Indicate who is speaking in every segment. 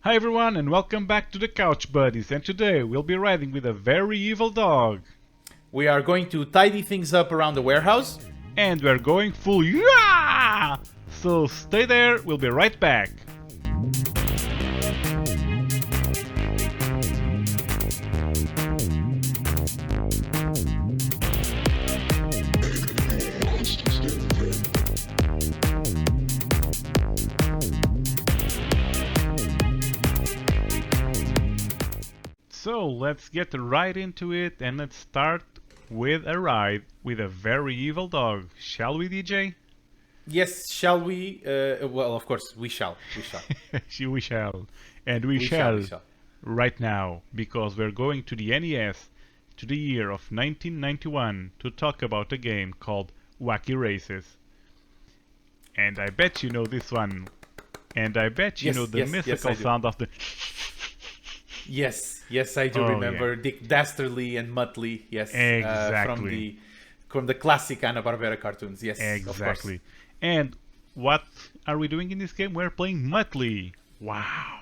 Speaker 1: Hi everyone and welcome back to the Couch Buddies, and today we'll be riding with a very evil dog.
Speaker 2: We are going to tidy things up around the warehouse.
Speaker 1: And we're going full yeah! So stay there, we'll be right back. So let's get right into it and let's start with a ride with a very evil dog. Shall we, DJ?
Speaker 2: Yes, shall we? Well, of course, we shall.
Speaker 1: We shall. And we shall right now, because we're going to the NES, to the year of 1991, to talk about a game called Wacky Races. And I bet you know this one. And I bet you know the mythical sound of the...
Speaker 2: Yes, I do remember Dick Dastardly and Muttley. Yes,
Speaker 1: exactly.
Speaker 2: From the classic Hanna-Barbera cartoons. Yes,
Speaker 1: exactly.
Speaker 2: Of course.
Speaker 1: And what are we doing in this game? We're playing Muttley. Wow.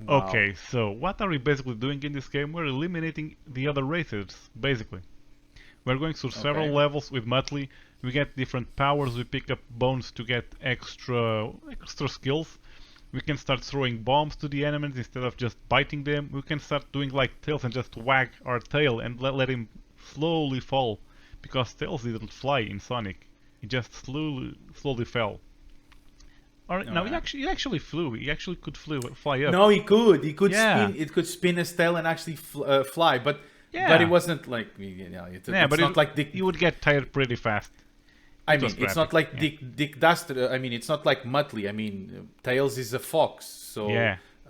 Speaker 1: Okay, so what are we basically doing in this game? We're eliminating the other races, basically. We're going through several levels with Muttley. We get different powers. We pick up bones to get extra skills. We can start throwing bombs to the enemies instead of just biting them. We can start doing like Tails and just wag our tail and let him slowly fall. Because Tails didn't fly in Sonic. He just slowly fell. No, he actually flew. He actually could fly up.
Speaker 2: No, he could. He could spin. It could spin his tail and actually fly. But it wasn't like it's not like
Speaker 1: he would get tired pretty fast.
Speaker 2: I mean, it's not like Dick Dastard. I mean, it's not like Muttley. I mean, Tails is a fox, so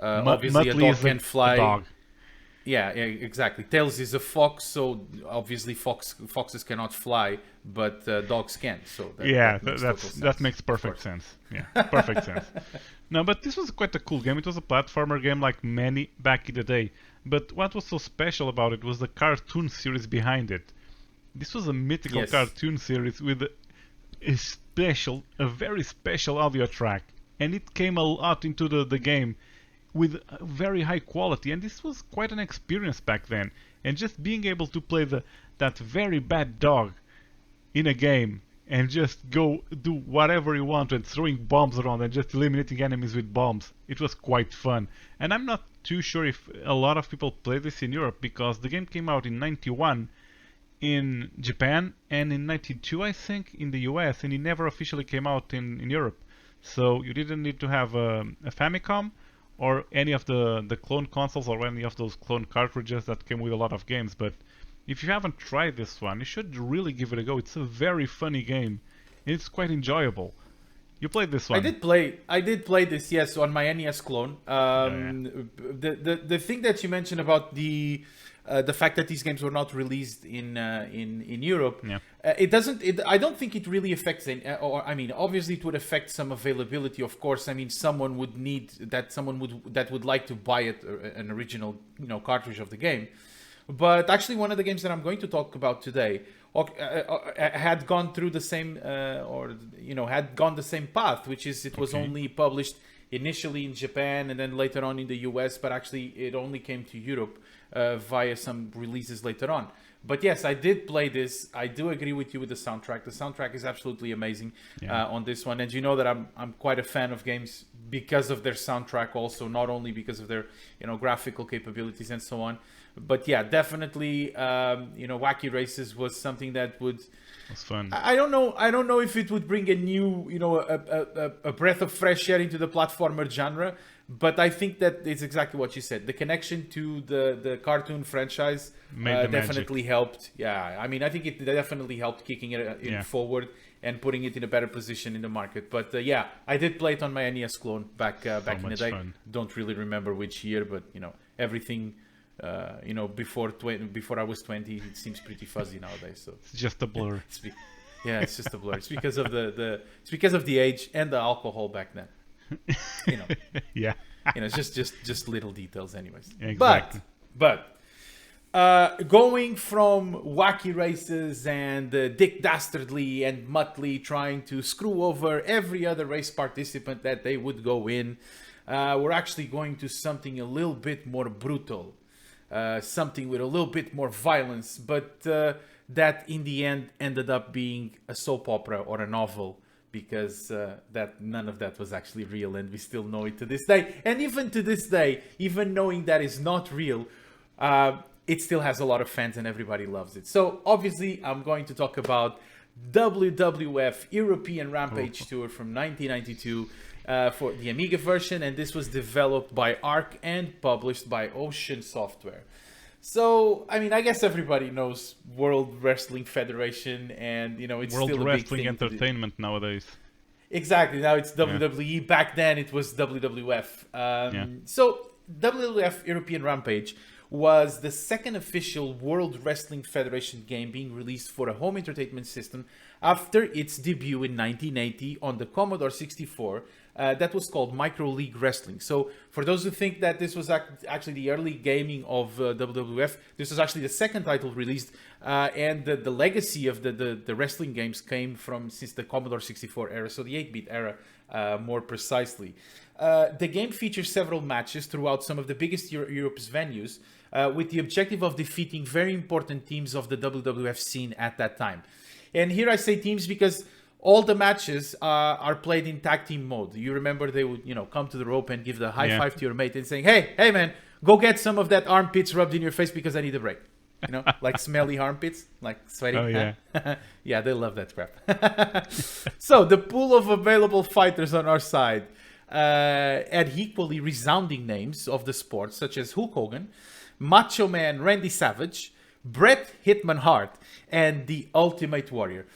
Speaker 2: obviously
Speaker 1: Muttley
Speaker 2: a dog can fly.
Speaker 1: A dog.
Speaker 2: Yeah, exactly. Tails is a fox, so obviously foxes cannot fly, but dogs can. So
Speaker 1: that makes perfect sense. Yeah, perfect sense. No, but this was quite a cool game. It was a platformer game like many back in the day. But what was so special about it was the cartoon series behind it. This was a mythical cartoon series with a very special audio track, and it came a lot into the game with very high quality, and this was quite an experience back then. And just being able to play that very bad dog in a game and just go do whatever you want and throwing bombs around and just eliminating enemies with bombs, it was quite fun. And I'm not too sure if a lot of people play this in Europe, because the game came out in 91 in Japan and in 92 I think in the US, and it never officially came out in Europe. So you didn't need to have a Famicom or any of the clone consoles or any of those clone cartridges that came with a lot of games. But if you haven't tried this one, you should really give it a go. It's a very funny game and it's quite enjoyable. You played this one?
Speaker 2: I did play this, yes, on my NES clone. The thing that you mentioned about the fact that these games were not released in Europe, I don't think it really affects it. I mean, obviously it would affect some availability, of course. I mean, someone would like to buy an original, cartridge of the game. But actually, one of the games that I'm going to talk about today had gone through the same, had gone the same path, which is it was only published initially in Japan and then later on in the US, but actually it only came to Europe via some releases later on. But yes, I did play this. I do agree with you with the soundtrack. The soundtrack is absolutely amazing on this one, and you know that I'm quite a fan of games because of their soundtrack, also not only because of their graphical capabilities and so on. But yeah, definitely, Wacky Races was something that would.
Speaker 1: It's fun.
Speaker 2: I don't know if it would bring a new, a breath of fresh air into the platformer genre. But I think that it's exactly what you said. The connection to the cartoon franchise definitely helped. Yeah, I mean, I think it definitely helped kicking it forward and putting it in a better position in the market. But I did play it on my NES clone back in the day.
Speaker 1: Fun.
Speaker 2: Don't really remember which year, but everything. Before I was 20, it seems pretty fuzzy nowadays. So
Speaker 1: it's just a blur.
Speaker 2: It's just a blur. It's because of the age and the alcohol back then. Just little details, anyways.
Speaker 1: Exactly.
Speaker 2: But going from Wacky Races and Dick Dastardly and Muttley trying to screw over every other race participant that they would go in, we're actually going to something a little bit more brutal, something with a little bit more violence, but that in the end ended up being a soap opera or a novel, because that none of that was actually real, and we still know it to this day. And even to this day, even knowing that is not real, it still has a lot of fans and everybody loves it. So obviously I'm going to talk about WWF European Rampage Tour from 1992 for the Amiga version, and this was developed by Arc and published by Ocean Software. So, I mean, I guess everybody knows World Wrestling Federation, and, you know, it's
Speaker 1: World
Speaker 2: still a big thing.
Speaker 1: Wrestling Entertainment nowadays.
Speaker 2: Exactly. Now it's WWE. Back then it was WWF. So, WWF European Rampage was the second official World Wrestling Federation game being released for a home entertainment system after its debut in 1980 on the Commodore 64. That was called Micro League Wrestling. So for those who think that this was actually the early gaming of WWF, this was actually the second title released, and the legacy of the wrestling games came from since the Commodore 64 era, so the 8-bit era more precisely. The game features several matches throughout some of the biggest Europe's venues, with the objective of defeating very important teams of the WWF scene at that time. And here I say teams because all the matches are played in tag team mode. You remember they would, you know, come to the rope and give the high five to your mate and saying, hey man, go get some of that armpits rubbed in your face because I need a break. You know, like smelly armpits, like sweaty.
Speaker 1: Oh, yeah.
Speaker 2: Yeah, they love that crap. So the pool of available fighters on our side had equally resounding names of the sport, such as Hulk Hogan, Macho Man Randy Savage, Bret Hitman Hart, and the Ultimate Warrior.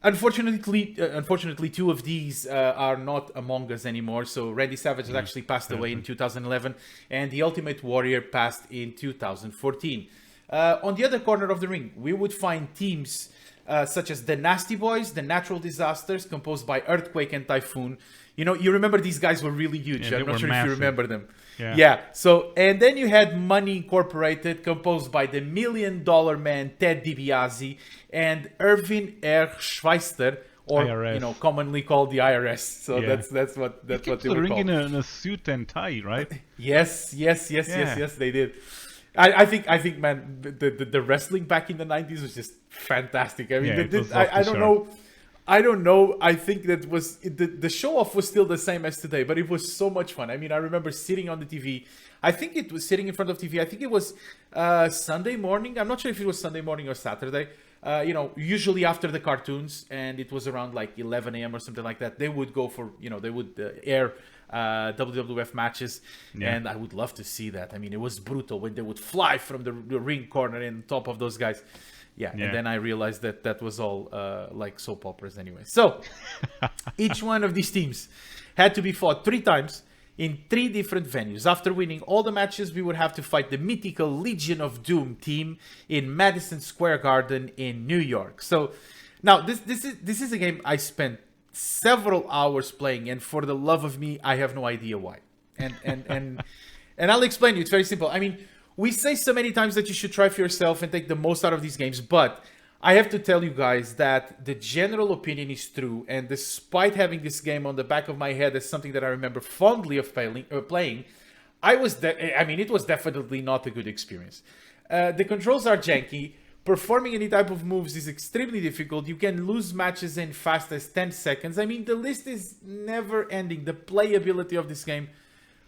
Speaker 2: Unfortunately, two of these are not among us anymore. So Randy Savage has actually passed away in 2011, and the Ultimate Warrior passed in 2014. On the other corner of the ring, we would find teams such as the Nasty Boys, the Natural Disasters, composed by Earthquake and Typhoon. You know, you remember these guys were really huge. I'm not sure if you remember them. Yeah. So, and then you had Money Incorporated, composed by the $1 Million Man Ted DiBiase and Irvin R. Schweister, or IRS. You know, commonly called the IRS. So that's what they were called.
Speaker 1: In a suit and tie, right?
Speaker 2: Yes, they did. I think, man, the wrestling back in the 90s was just fantastic. I mean, I don't know. I think that was the show off was still the same as today, but it was so much fun. I mean, I remember sitting on the TV. I think it was sitting in front of TV. I think it was Sunday morning. I'm not sure if it was Sunday morning or Saturday. You know, usually after the cartoons, and it was around like 11 a.m. or something like that. They would go for, you know, they would air WWF matches, and I would love to see that. I mean, it was brutal when they would fly from the ring corner in top of those guys. And then I realized that was all like soap operas anyway. So each one of these teams had to be fought 3 times in 3 different venues. After winning all the matches, we would have to fight the mythical Legion of Doom team in Madison Square Garden in New York. So now this is a game I spent several hours playing, and for the love of me, I have no idea why. And I'll explain to you. It's very simple. I mean, we say so many times that you should try for yourself and take the most out of these games, but I have to tell you guys that the general opinion is true, and despite having this game on the back of my head as something that I remember fondly of playing, it was definitely not a good experience. The controls are janky. Performing any type of moves is extremely difficult. You can lose matches in fast as 10 seconds. I mean, the list is never ending. The playability of this game,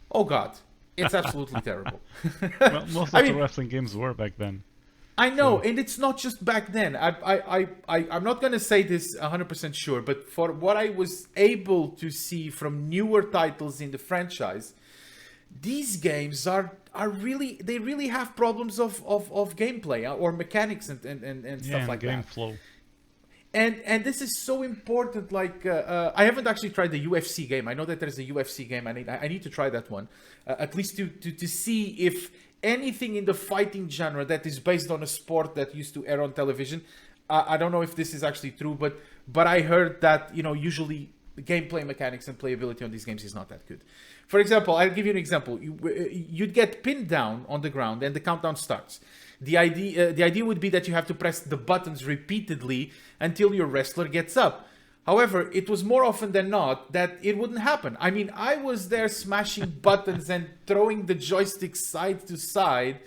Speaker 2: oh god, it's absolutely terrible.
Speaker 1: Well, most of the wrestling games were back then.
Speaker 2: I know, and it's not just back then. I'm not going to say this 100% sure, but for what I was able to see from newer titles in the franchise, these games are really have problems of gameplay or mechanics and stuff like
Speaker 1: game
Speaker 2: that.
Speaker 1: Flow.
Speaker 2: And this is so important. Like I haven't actually tried the UFC game. I know that there's a UFC game. I need to try that one, at least to see if anything in the fighting genre that is based on a sport that used to air on television. I don't know if this is actually true, but I heard that, you know, usually the gameplay mechanics and playability on these games is not that good. For example, I'll give you an example. You'd get pinned down on the ground and the countdown starts. The idea would be that you have to press the buttons repeatedly until your wrestler gets up. However, it was more often than not that it wouldn't happen. I mean, I was there smashing buttons and throwing the joystick side to side,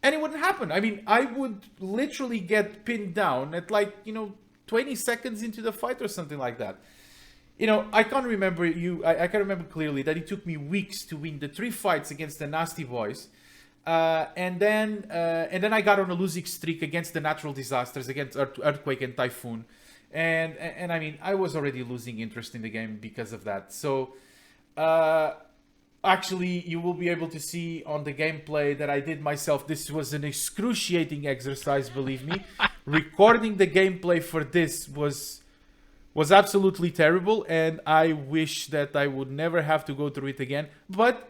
Speaker 2: and it wouldn't happen. I mean, I would literally get pinned down at 20 seconds into the fight or something like that. I can't remember I can remember clearly that it took me weeks to win the 3 fights against the Nasty Boys. And then I got on a losing streak against the natural disasters, against Earthquake and Typhoon. And I mean, I was already losing interest in the game because of that. So, actually, you will be able to see on the gameplay that I did myself. This was an excruciating exercise, believe me. Recording the gameplay for this was absolutely terrible, and I wish that I would never have to go through it again. But,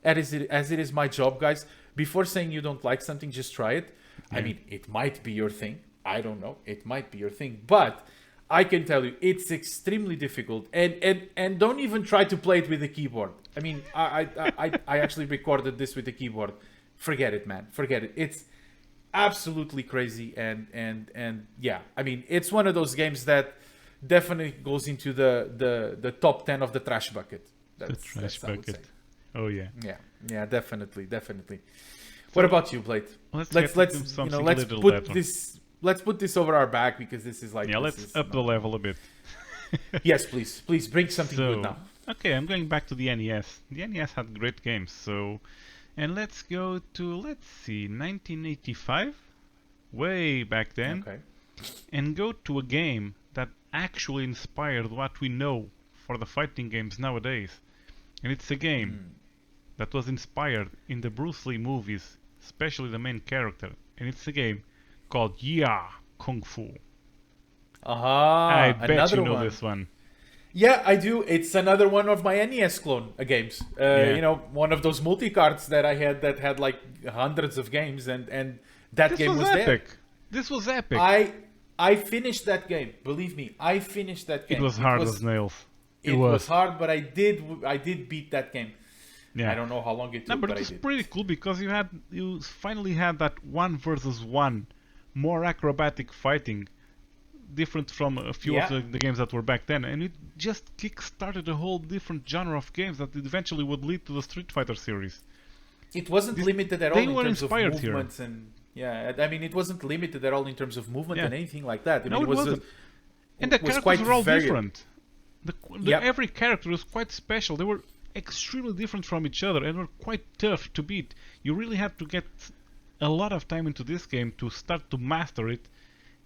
Speaker 2: as it is my job, guys, before saying you don't like something, just try it. I mean, it might be your thing. I don't know. It might be your thing. But I can tell you, it's extremely difficult. And don't even try to play it with the keyboard. I mean, I actually recorded this with the keyboard. Forget it, man. Forget it. It's absolutely crazy. And yeah, I mean, it's one of those games that definitely goes into the top 10 of the trash bucket.
Speaker 1: The trash bucket. Oh, yeah.
Speaker 2: Yeah, definitely. What about you, Blade?
Speaker 1: Let's
Speaker 2: put this over our back, because this is like...
Speaker 1: Yeah, let's up the level a bit.
Speaker 2: Yes, please. Please bring something good now.
Speaker 1: Okay, I'm going back to the NES. The NES had great games, so... And let's go to, 1985? Way back then.
Speaker 2: Okay.
Speaker 1: And go to a game that actually inspired what we know for the fighting games nowadays. And it's a game that was inspired in the Bruce Lee movies, especially the main character. And it's a game called Yeah Kung Fu. I bet you know this one.
Speaker 2: Yeah, I do. It's another one of my NES clone games. One of those multi-cards that I had that had like hundreds of games, and that game was
Speaker 1: epic.
Speaker 2: There.
Speaker 1: This was epic.
Speaker 2: I finished that game. Believe me, I finished that game.
Speaker 1: It was hard as nails.
Speaker 2: It was hard, but I did beat that game. Yeah. I don't know how long it took,
Speaker 1: but it was pretty cool, because you finally had that 1 versus 1, more acrobatic fighting, different from a few of the games that were back then, and it just kick-started a whole different genre of games that eventually would lead to the Street Fighter series.
Speaker 2: It wasn't limited at all in terms of movements
Speaker 1: here.
Speaker 2: And I mean, it wasn't limited at all in terms of movement and anything like that. I mean,
Speaker 1: it wasn't. And the characters were all different. Every character was quite special. They were extremely different from each other and were quite tough to beat. You really had to get a lot of time into this game to start to master it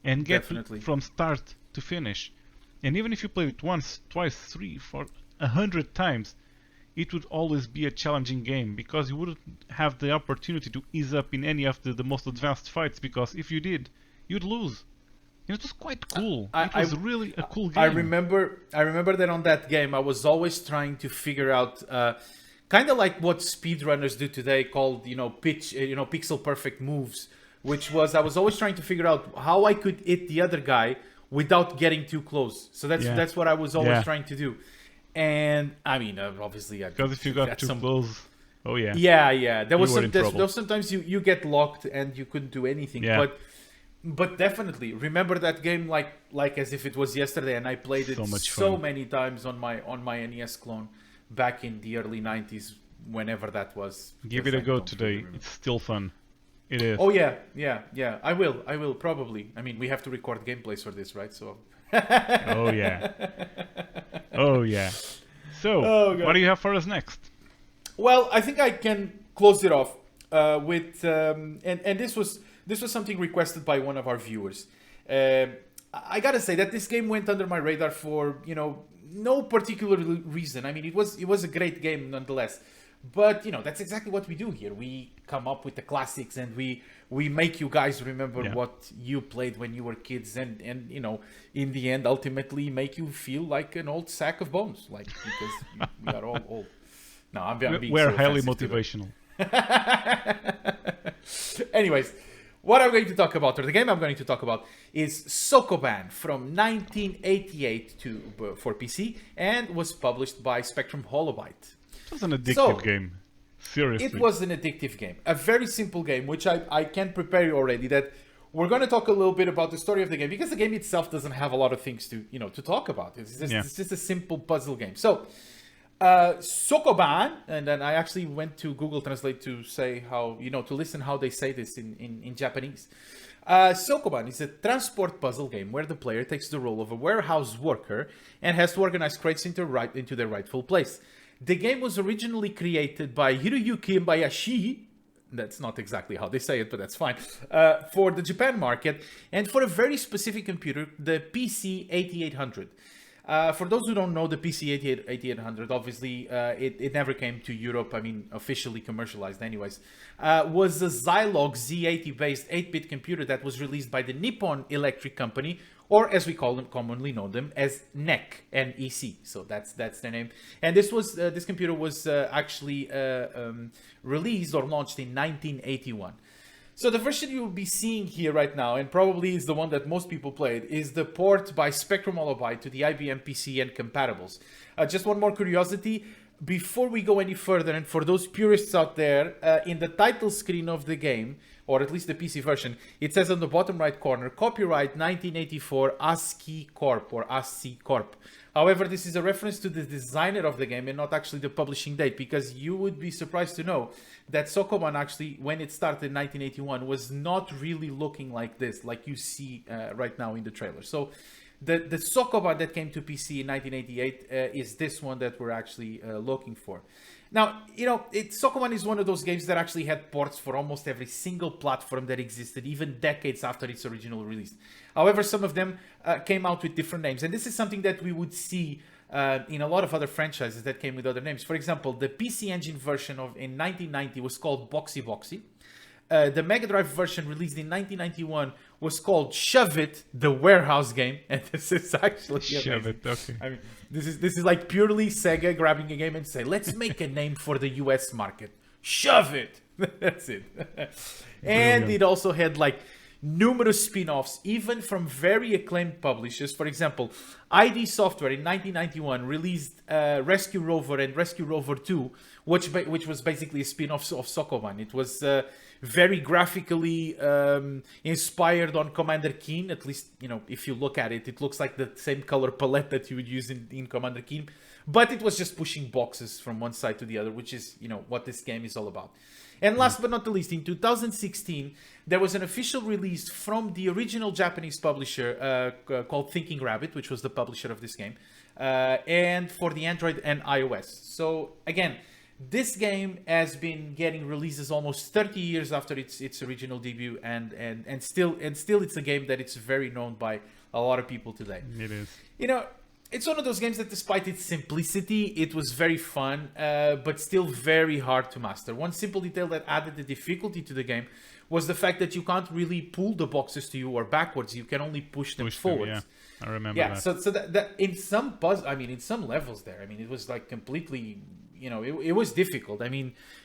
Speaker 1: and get from start to finish. And even if you played it once, twice, 3, 4, 100 times, it would always be a challenging game, because you wouldn't have the opportunity to ease up in any of the most advanced fights, because if you did, you'd lose. And it was quite cool. It was really a cool game.
Speaker 2: I remember that on that game, I was always trying to figure out, kind of like what speedrunners do today, called pixel perfect moves, which was, I was always trying to figure out how I could hit the other guy without getting too close. So that's what I was always trying to do. And I mean, obviously,
Speaker 1: because if you got too close,
Speaker 2: there was sometimes you get locked and you couldn't do anything.
Speaker 1: Yeah.
Speaker 2: But definitely remember that game like as if it was yesterday, and I played it so many times on my NES clone back in the early 90s, whenever that was.
Speaker 1: Give it a go today. It's still fun. It is.
Speaker 2: Oh yeah. I will probably. I mean, we have to record gameplays for this, right? So.
Speaker 1: Oh yeah. So, what do you have for us next?
Speaker 2: Well, I think I can close it off with and this was something requested by one of our viewers. I gotta say that this game went under my radar for no particular reason. I mean, it was a great game nonetheless. But that's exactly what we do here. We come up with the classics, and we make you guys remember what you played when you were kids, and in the end, ultimately make you feel like an old sack of bones, because we are all old. No, I'm being
Speaker 1: we're highly motivational.
Speaker 2: Anyways, what I'm going to talk about, or the game I'm going to talk about, is Sokoban from 1988 for PC, and was published by Spectrum Holobyte.
Speaker 1: It was an addictive game. Seriously.
Speaker 2: It was an addictive game. A very simple game, which I can prepare you already, that we're going to talk a little bit about the story of the game, because the game itself doesn't have a lot of things to, to talk about. It's just a simple puzzle game. So, Sokoban, and then I actually went to Google Translate to say how, to listen how they say this in Japanese. Sokoban is a transport puzzle game where the player takes the role of a warehouse worker and has to organize crates into their rightful place. The game was originally created by Hiroyuki Bayashi. That's not exactly how they say it, but that's fine. For the Japan market and for a very specific computer, the PC 8800. For those who don't know, the PC 8800, obviously, it never came to Europe. I mean, officially commercialized anyways. Was a Zilog Z80 based 8-bit computer that was released by the Nippon Electric Company, or as we commonly know them as NEC, N-E-C. So that's their name. And this computer was actually released or launched in 1981. So the version you'll be seeing here right now, and probably is the one that most people played, is the port by Spectrum Holobyte to the IBM PC and compatibles. Just one more curiosity, before we go any further, and for those purists out there, in the title screen of the game, or at least the PC version, it says on the bottom right corner, copyright 1984 ASCII Corp or ASCII Corp. However, this is a reference to the designer of the game and not actually the publishing date, because you would be surprised to know that Sokoban actually, when it started in 1981, was not really looking like this, like you see right now in the trailer. So the Sokoban that came to PC in 1988 is this one that we're actually looking for. Now, Sokoban is one of those games that actually had ports for almost every single platform that existed, even decades after its original release. However, some of them came out with different names. And this is something that we would see in a lot of other franchises that came with other names. For example, the PC Engine version in 1990 was called Boxy Boxy. The Mega Drive version released in 1991 was called Shove It, the warehouse game, and this is actually
Speaker 1: Shove It. Okay.
Speaker 2: I mean, this is like purely Sega grabbing a game and say, let's make a name for the US market. Shove it. That's it. And it also had like numerous spin-offs, even from very acclaimed publishers. For example, ID Software in 1991 released Rescue Rover and Rescue Rover 2, which was basically a spin-off of Sokoban. It was very graphically inspired on Commander Keen. At least, if you look at it, it looks like the same color palette that you would use in Commander Keen. But it was just pushing boxes from one side to the other, which is, what this game is all about. And last but not the least, in 2016, there was an official release from the original Japanese publisher called Thinking Rabbit, which was the publisher of this game, and for the Android and iOS. So again, this game has been getting releases almost 30 years after its original debut, and still it's a game that it's very known by a lot of people today.
Speaker 1: It is.
Speaker 2: It's one of those games that, despite its simplicity, it was very fun, but still very hard to master. One simple detail that added the difficulty to the game was the fact that you can't really pull the boxes to you or backwards. You can only push them forwards.
Speaker 1: Yeah, I remember that.
Speaker 2: So that in some in some levels there, it was like completely, it was difficult.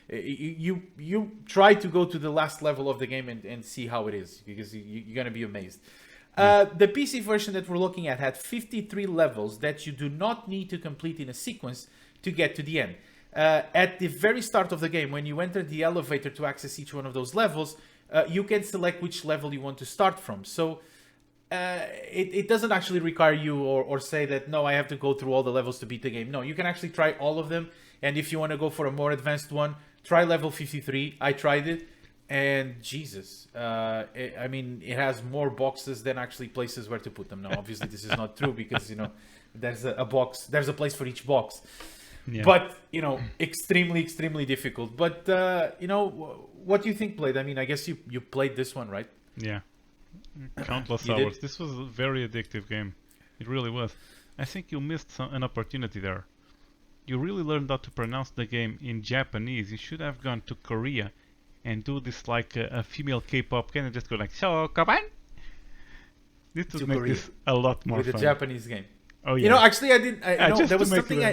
Speaker 2: You try to go to the last level of the game and see how it is, because you're going to be amazed. The PC version that we're looking at had 53 levels that you do not need to complete in a sequence to get to the end. At the very start of the game, when you enter the elevator to access each one of those levels, you can select which level you want to start from. So it doesn't actually require you or say that, no, I have to go through all the levels to beat the game. No, you can actually try all of them. And if you want to go for a more advanced one, try level 53. I tried it. And Jesus, it has more boxes than actually places where to put them. Now, obviously, this is not true because, there's a place for each box. Yeah. But, extremely, extremely difficult. But, what do you think, Blade? I guess you played this one, right?
Speaker 1: Yeah. Countless hours. Did? This was a very addictive game. It really was. I think you missed an opportunity there. You really learned how to pronounce the game in Japanese. You should have gone to Korea and do this like a female K-pop can and just go like Sokoban. This would make this a lot more
Speaker 2: with
Speaker 1: fun.
Speaker 2: With a Japanese game.
Speaker 1: Oh yeah.
Speaker 2: Actually, I didn't. There was something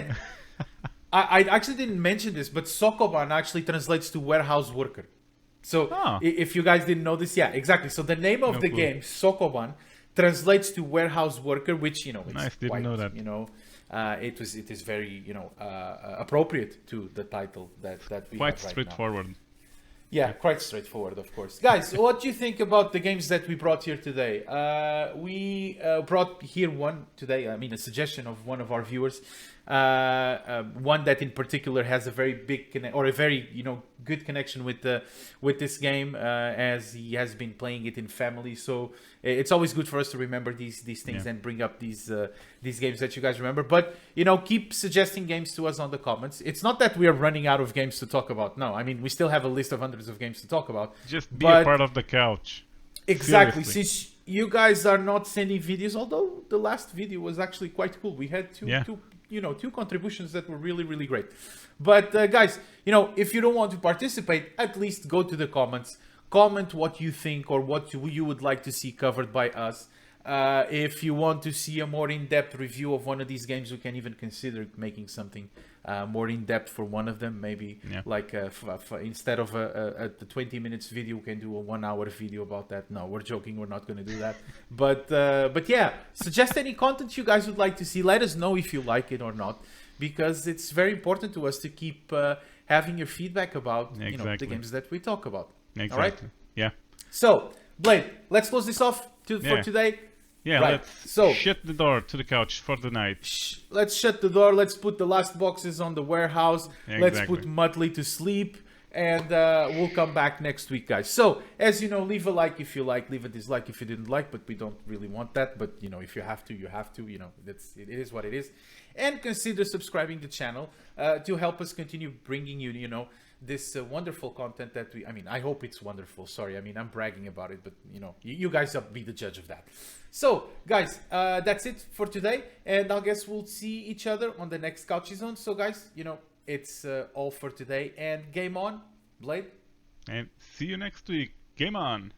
Speaker 2: I actually didn't mention this, but Sokoban actually translates to warehouse worker. So if you guys didn't know this, yeah, exactly. So the name of the game, Sokoban, translates to warehouse worker, which it's
Speaker 1: nice. Didn't know that.
Speaker 2: It is very appropriate to the title that we
Speaker 1: quite
Speaker 2: have right
Speaker 1: straightforward.
Speaker 2: Now. Yeah, quite straightforward, of course. Guys, what do you think about the games that we brought here today? We brought here one today, a suggestion of one of our viewers. One that in particular has a very big or a very good connection with this game, as he has been playing it in family. So it's always good for us to remember these things and bring up these games that you guys remember. But keep suggesting games to us on the comments. It's not that we are running out of games to talk about. No, we still have a list of hundreds of games to talk about.
Speaker 1: Just be a part of the couch.
Speaker 2: Exactly.
Speaker 1: Seriously.
Speaker 2: Since you guys are not sending videos, although the last video was actually quite cool. We had two contributions that were really, really great. But guys, if you don't want to participate, at least go to the comments, comment what you think or what you would like to see covered by us. If you want to see a more in-depth review of one of these games, we can even consider making something more in-depth for one of them. Maybe like instead of a 20 minutes video, we can do a 1 hour video about that. No, we're joking. We're not going to do that. But yeah, suggest any content you guys would like to see. Let us know if you like it or not, because it's very important to us to keep having your feedback about the games that we talk about.
Speaker 1: Exactly.
Speaker 2: All right?
Speaker 1: Yeah.
Speaker 2: So, Blade, let's close this off for today.
Speaker 1: Yeah,
Speaker 2: right.
Speaker 1: Let's shut the door to the couch for the night.
Speaker 2: Let's shut the door. Let's put the last boxes on the warehouse.
Speaker 1: Exactly.
Speaker 2: Let's put Muttley to sleep. And we'll come back next week, guys. So, as you know, leave a like if you like. Leave a dislike if you didn't like. But we don't really want that. But, if you have to, you have to. It is what it is. And consider subscribing to the channel to help us continue bringing you, this wonderful content that I hope it's wonderful. Sorry, I'm bragging about it, but you guys be the judge of that. So guys, that's it for today, and I guess we'll see each other on the next Couchies Zone. So guys, it's all for today, and game on, Blade,
Speaker 1: and see you next week. Game on.